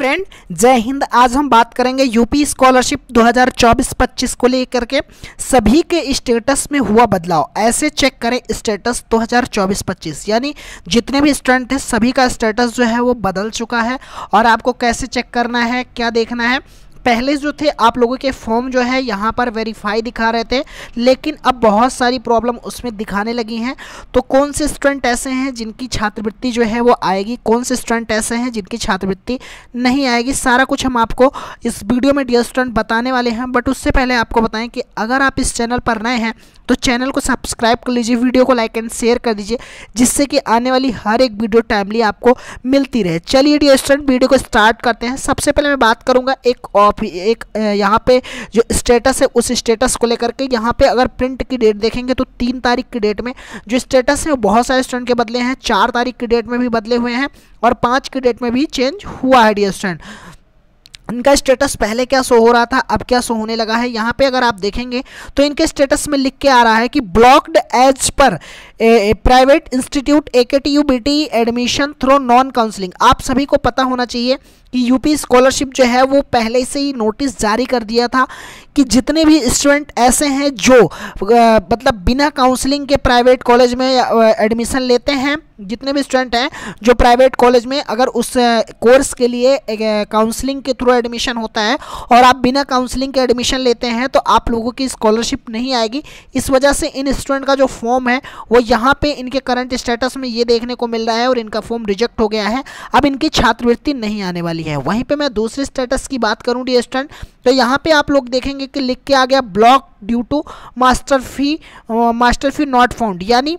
Friend, जय हिंद। आज हम बात करेंगे यूपी स्कॉलरशिप 2024-25 को लेकर के सभी के स्टेटस में हुआ बदलाव। ऐसे चेक करें स्टेटस 2024-25, यानी जितने भी स्टूडेंट हैं सभी का स्टेटस जो है वो बदल चुका है। और आपको कैसे चेक करना है, क्या देखना है, पहले जो थे आप लोगों के फॉर्म जो है यहाँ पर वेरीफाई दिखा रहे थे, लेकिन अब बहुत सारी प्रॉब्लम उसमें दिखाने लगी हैं। तो कौन से स्टूडेंट ऐसे हैं जिनकी छात्रवृत्ति जो है वो आएगी, कौन से स्टूडेंट ऐसे हैं जिनकी छात्रवृत्ति नहीं आएगी, सारा कुछ हम आपको इस वीडियो में डियर स्टूडेंट बताने वाले हैं। बट उससे पहले आपको बताएं कि अगर आप इस चैनल पर नए हैं तो चैनल को सब्सक्राइब कर लीजिए, वीडियो को लाइक एंड शेयर कर दीजिए, जिससे कि आने वाली हर एक वीडियो टाइमली आपको मिलती रहे। चलिए डियर स्टूडेंट वीडियो को स्टार्ट करते हैं। सबसे पहले मैं बात करूंगा एक यहाँ पे जो स्टेटस है उस स्टेटस को लेकर के। यहाँ पे अगर प्रिंट की डेट देखेंगे तो 3 तारीख की डेट में जो स्टेटस है वो बहुत सारे स्टूडेंट के बदले हैं, 4 तारीख की डेट में भी बदले हुए हैं और 5 की डेट में भी चेंज हुआ है डियर स्टूडेंट। इनका स्टेटस पहले क्या शो हो रहा था, अब क्या शो होने लगा है। यहाँ पे अगर आप देखेंगे तो इनके स्टेटस में लिख के आ रहा है कि ब्लॉक्ड एज पर private institute AKTU BT admission through non counselling. आप सभी को पता होना चाहिए कि यूपी स्कॉलरशिप जो है वो पहले से ही नोटिस जारी कर दिया था कि जितने भी स्टूडेंट ऐसे हैं जो मतलब बिना काउंसलिंग के प्राइवेट कॉलेज में एडमिशन लेते हैं, जितने भी स्टूडेंट हैं जो प्राइवेट कॉलेज में अगर उस कोर्स के लिए काउंसलिंग के थ्रू एडमिशन होता है और आप बिना काउंसलिंग के एडमिशन लेते हैं तो आप लोगों की स्कॉलरशिप नहीं आएगी। इस वजह से इन स्टूडेंट का जो फॉर्म है वो यहाँ पे इनके करंट स्टेटस में ये देखने को मिल रहा है और इनका फॉर्म रिजेक्ट हो गया है। अब इनकी छात्रवृत्ति नहीं आने वाली है। वहीं पे मैं दूसरे स्टेटस की बात करूं डियर स्टूडेंट, तो यहाँ पे आप लोग देखेंगे कि लिख के आ गया block due to master fee not found. यानी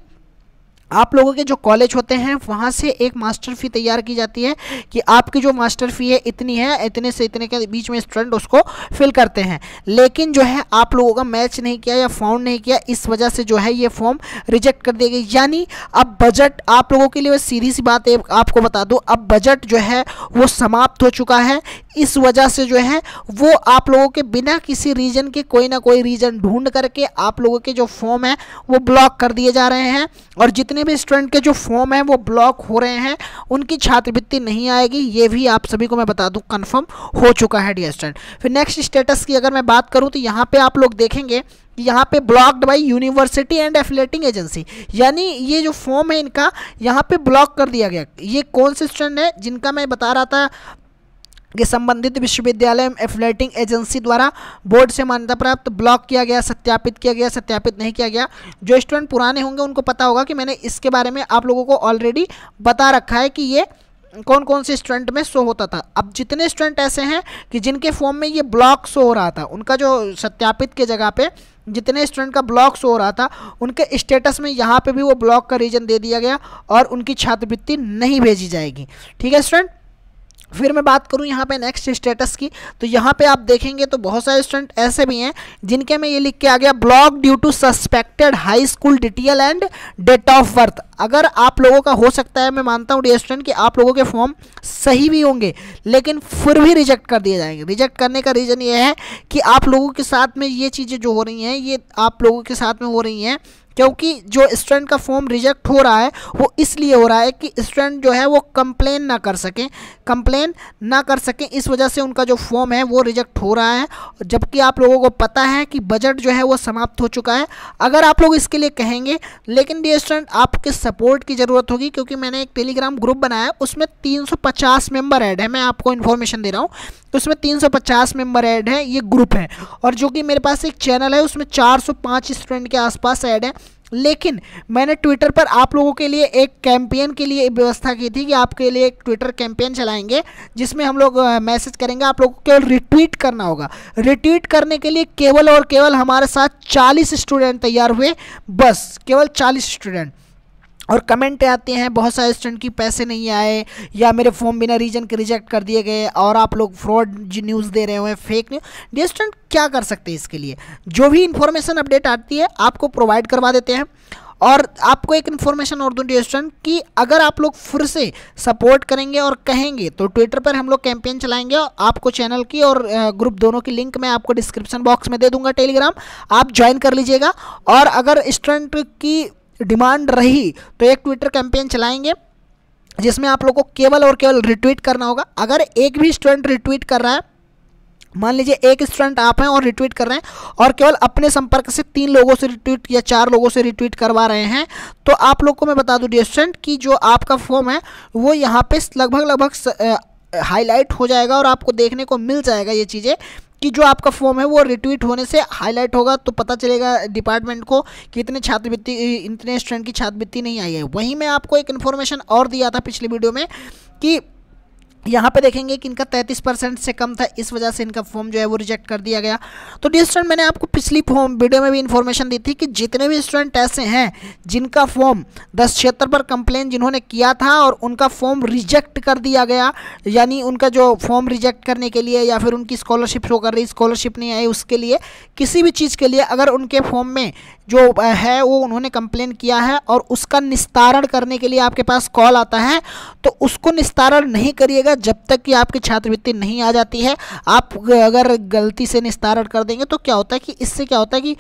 आप लोगों के जो कॉलेज होते हैं वहाँ से एक मास्टर फ़ी तैयार की जाती है कि आपकी जो मास्टर फ़ी है इतनी है, इतने से इतने के बीच में स्टूडेंट उसको फिल करते हैं, लेकिन जो है आप लोगों का मैच नहीं किया या फाउंड नहीं किया, इस वजह से जो है ये फॉर्म रिजेक्ट कर दिया गया। यानी अब बजट आप लोगों के लिए सीधी सी बात है, आपको बता दूँ, अब बजट जो है वो समाप्त हो चुका है। इस वजह से जो है वो आप लोगों के बिना किसी रीजन के कोई ना कोई रीजन ढूंढ करके आप लोगों के जो फॉर्म है वो ब्लॉक कर दिए जा रहे हैं और जितने भी स्टूडेंट के जो फॉर्म है वो ब्लॉक हो रहे हैं उनकी छात्रवृत्ति नहीं आएगी। ये भी आप सभी को मैं बता दूं कंफर्म हो चुका है डियर स्टूडेंट। फिर नेक्स्ट स्टेटस की अगर मैं बात करूं तो यहाँ पे आप लोग देखेंगे कि यहाँ पे blocked by university and affiliating agency, यानी ये जो फॉर्म है इनका यहाँ पे ब्लॉक कर दिया गया। ये कौन से स्टूडेंट है जिनका मैं बता रहा था कि संबंधित विश्वविद्यालय एफिलिएटिंग एजेंसी द्वारा बोर्ड से मान्यता प्राप्त, ब्लॉक किया गया, सत्यापित किया गया, सत्यापित नहीं किया गया। जो स्टूडेंट पुराने होंगे उनको पता होगा कि मैंने इसके बारे में आप लोगों को ऑलरेडी बता रखा है कि ये कौन कौन से स्टूडेंट में शो होता था। अब जितने स्टूडेंट ऐसे हैं कि जिनके फॉर्म में ये ब्लॉक शो हो रहा था, उनका जो सत्यापित के जगह पे जितने स्टूडेंट का ब्लॉक शो हो रहा था उनके स्टेटस में यहाँ पे भी वो ब्लॉक का रीजन दे दिया गया और उनकी छात्रवृत्ति नहीं भेजी जाएगी। ठीक है स्टूडेंट। फिर मैं बात करूं यहाँ पे नेक्स्ट स्टेटस की, तो यहाँ पे आप देखेंगे तो बहुत सारे स्टूडेंट ऐसे भी हैं जिनके में ये लिख के आ गया block due to suspected high school detail and date of birth. अगर आप लोगों का हो सकता है, मैं मानता हूँ डियर स्टूडेंट कि आप लोगों के फॉर्म सही भी होंगे लेकिन फिर भी रिजेक्ट कर दिए जाएंगे। रिजेक्ट करने का रीज़न ये है कि आप लोगों के साथ में ये चीज़ें जो हो रही हैं ये आप लोगों के साथ में हो रही हैं क्योंकि जो स्टूडेंट का फॉर्म रिजेक्ट हो रहा है वो इसलिए हो रहा है कि स्टूडेंट जो है वो कंप्लेन ना कर सकें, इस वजह से उनका जो फॉर्म है वो रिजेक्ट हो रहा है। जबकि आप लोगों को पता है कि बजट जो है वो समाप्त हो चुका है। अगर आप लोग इसके लिए कहेंगे, लेकिन डियर स्टूडेंट आपके सपोर्ट की ज़रूरत होगी क्योंकि मैंने एक टेलीग्राम ग्रुप बनाया है, उसमें 350 मेंबर ऐड है। मैं आपको इन्फॉर्मेशन दे रहा हूँ तो उसमें 350 मेंबर ऐड है, ये ग्रुप है। और जो कि मेरे पास एक चैनल है उसमें 405 स्टूडेंट के आसपास ऐड है। लेकिन मैंने ट्विटर पर आप लोगों के लिए एक कैंपेन के लिए व्यवस्था की थी कि आपके लिए एक ट्विटर कैंपेन चलाएंगे जिसमें हम लोग मैसेज करेंगे, आप लोगों को केवल रिट्वीट करना होगा। रिट्वीट करने के लिए केवल और केवल हमारे साथ 40 स्टूडेंट तैयार हुए, बस केवल 40 स्टूडेंट। और कमेंट आते हैं बहुत सारे स्टूडेंट की पैसे नहीं आए या मेरे फॉर्म बिना रीजन के रिजेक्ट कर दिए गए और आप लोग फ्रॉड न्यूज़ दे रहे हो, फेक न्यूज़। डियर स्टूडेंट क्या कर सकते हैं इसके लिए, जो भी इन्फॉर्मेशन अपडेट आती है आपको प्रोवाइड करवा देते हैं। और आपको एक इन्फॉर्मेशन और दूँ डियर स्टूडेंट कि अगर आप लोग फिर से सपोर्ट करेंगे और कहेंगे तो ट्विटर पर हम लोग कैंपेन चलाएंगे। आपको चैनल की और ग्रुप दोनों की लिंक मैं आपको डिस्क्रिप्शन बॉक्स में दे दूंगा, टेलीग्राम आप ज्वाइन कर लीजिएगा। और अगर स्टूडेंट की डिमांड रही तो एक ट्विटर कैंपेन चलाएंगे जिसमें आप लोग को केवल और केवल रिट्वीट करना होगा। अगर एक भी स्टूडेंट रिट्वीट कर रहा है, मान लीजिए एक स्टूडेंट आप हैं और रिट्वीट कर रहे हैं और केवल अपने संपर्क से 3 लोगों से रिट्वीट या 4 लोगों से रिट्वीट करवा रहे हैं, तो आप लोग को मैं बता दूं डियर स्टूडेंट कि जो आपका फॉर्म है वो यहाँ पे लगभग हाईलाइट हो जाएगा और आपको देखने को मिल जाएगा ये चीज़ें कि जो आपका फॉर्म है वो रिट्वीट होने से हाईलाइट होगा, तो पता चलेगा डिपार्टमेंट को कि इतने स्टूडेंट की छात्रवृत्ति नहीं आई है। वहीं मैं आपको एक इन्फॉर्मेशन और दिया था पिछली वीडियो में कि यहाँ पे देखेंगे कि इनका 33% से कम था, इस वजह से इनका फॉर्म जो है वो रिजेक्ट कर दिया गया। तो डियर स्टूडेंट मैंने आपको पिछली वीडियो में भी इन्फॉर्मेशन दी थी कि जितने भी स्टूडेंट ऐसे हैं जिनका फॉर्म 1076 पर कंप्लेन जिन्होंने किया था और उनका फॉर्म रिजेक्ट कर दिया गया, यानी उनका जो फॉर्म रिजेक्ट करने के लिए या फिर उनकी स्कॉलरशिप शो कर रही स्कॉलरशिप नहीं आई उसके लिए, किसी भी चीज़ के लिए अगर उनके फॉर्म में जो है वो उन्होंने कंप्लेन किया है और उसका निस्तारण करने के लिए आपके पास कॉल आता है, तो उसको निस्तारण नहीं करिएगा जब तक कि आपकी छात्रवृत्ति नहीं आ जाती है। आप अगर गलती से निस्तारण कर देंगे तो क्या होता है कि इससे क्या होता है कि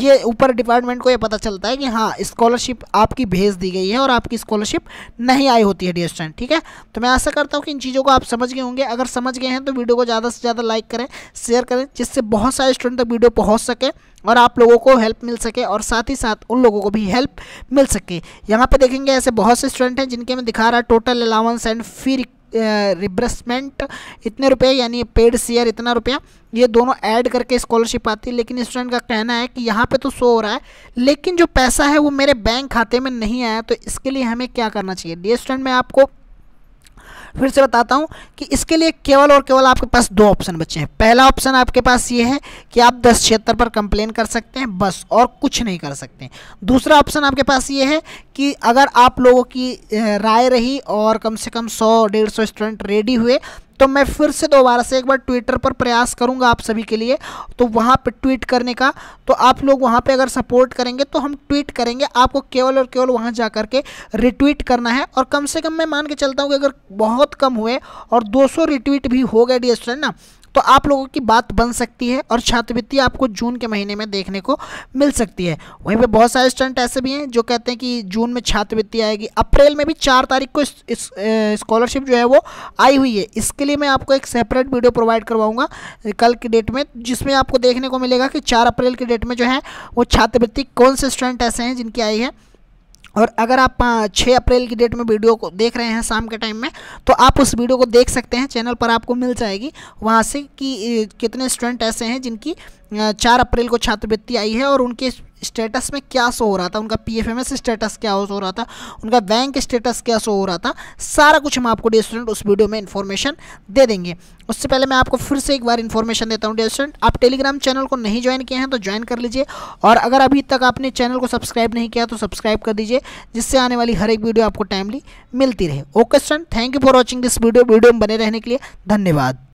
ये ऊपर डिपार्टमेंट को ये पता चलता है कि हाँ स्कॉलरशिप आपकी भेज दी गई है और आपकी स्कॉलरशिप नहीं आई होती है डियर स्टूडेंट। ठीक है, तो मैं आशा करता हूँ कि इन चीज़ों को आप समझ गए होंगे। अगर समझ गए हैं तो वीडियो को ज़्यादा से ज़्यादा लाइक करें, शेयर करें, जिससे बहुत सारे स्टूडेंट तक वीडियो पहुँच सके और आप लोगों को हेल्प मिल सके और साथ ही साथ उन लोगों को भी हेल्प मिल सके। यहाँ पे देखेंगे ऐसे बहुत से स्टूडेंट हैं जिनके में दिखा रहा है टोटल अलाउंस एंड फी रिब्रेसमेंट इतने रुपए, यानी पेड शेयर इतना रुपया, ये दोनों ऐड करके स्कॉलरशिप आती है। लेकिन स्टूडेंट का कहना है कि यहाँ पे तो शो हो रहा है लेकिन जो पैसा है वो मेरे बैंक खाते में नहीं आया, तो इसके लिए हमें क्या करना चाहिए। डियर स्टूडेंट मैं आपको फिर से बताता हूं कि इसके लिए केवल और केवल आपके पास 2 ऑप्शन बचे हैं। पहला ऑप्शन आपके पास ये है कि आप 1076 पर कंप्लेन कर सकते हैं बस, और कुछ नहीं कर सकते। दूसरा ऑप्शन आपके पास ये है कि अगर आप लोगों की राय रही और कम से कम 100-150 स्टूडेंट रेडी हुए तो मैं फिर से दोबारा से एक बार ट्विटर पर प्रयास करूंगा आप सभी के लिए, तो वहाँ पे ट्वीट करने का, तो आप लोग वहाँ पे अगर सपोर्ट करेंगे तो हम ट्वीट करेंगे। आपको केवल और केवल वहाँ जा कर के रिट्वीट करना है और कम से कम मैं मान के चलता हूँ कि अगर बहुत कम हुए और 200 रिट्वीट भी हो गए डियर स्टूडेंट ना, तो आप लोगों की बात बन सकती है और छात्रवृत्ति आपको जून के महीने में देखने को मिल सकती है। वहीं पे बहुत सारे स्टूडेंट ऐसे भी हैं जो कहते हैं कि जून में छात्रवृत्ति आएगी। अप्रैल में भी 4 तारीख को स्कॉलरशिप जो है वो आई हुई है। इसके लिए मैं आपको एक सेपरेट वीडियो प्रोवाइड करवाऊंगा कल की डेट में, जिसमें आपको देखने को मिलेगा कि 4 अप्रैल की डेट में जो है वो छात्रवृत्ति कौन से स्टूडेंट ऐसे हैं जिनकी आई है। और अगर आप 6 अप्रैल की डेट में वीडियो को देख रहे हैं शाम के टाइम में, तो आप उस वीडियो को देख सकते हैं, चैनल पर आपको मिल जाएगी वहाँ से कि कितने स्टूडेंट ऐसे हैं जिनकी 4 अप्रैल को छात्रवृत्ति आई है और उनके स्टेटस में क्या शो हो रहा था, उनका PFMS स्टेटस क्या हो रहा था, उनका बैंक स्टेटस क्या शो हो रहा था, सारा कुछ हम आपको डियर स्टूडेंट उस वीडियो में इन्फॉर्मेशन दे देंगे। उससे पहले मैं आपको फिर से एक बार इन्फॉर्मेशन देता हूँ डियर स्टूडेंट, आप टेलीग्राम चैनल को नहीं ज्वाइन किए हैं तो ज्वाइन कर लीजिए, और अगर अभी तक आपने चैनल को सब्सक्राइब नहीं किया तो सब्सक्राइब कर दीजिए, जिससे आने वाली हर एक वीडियो आपको टाइमली मिलती रहे। Okay student, thank you for watching this video में बने रहने के लिए धन्यवाद।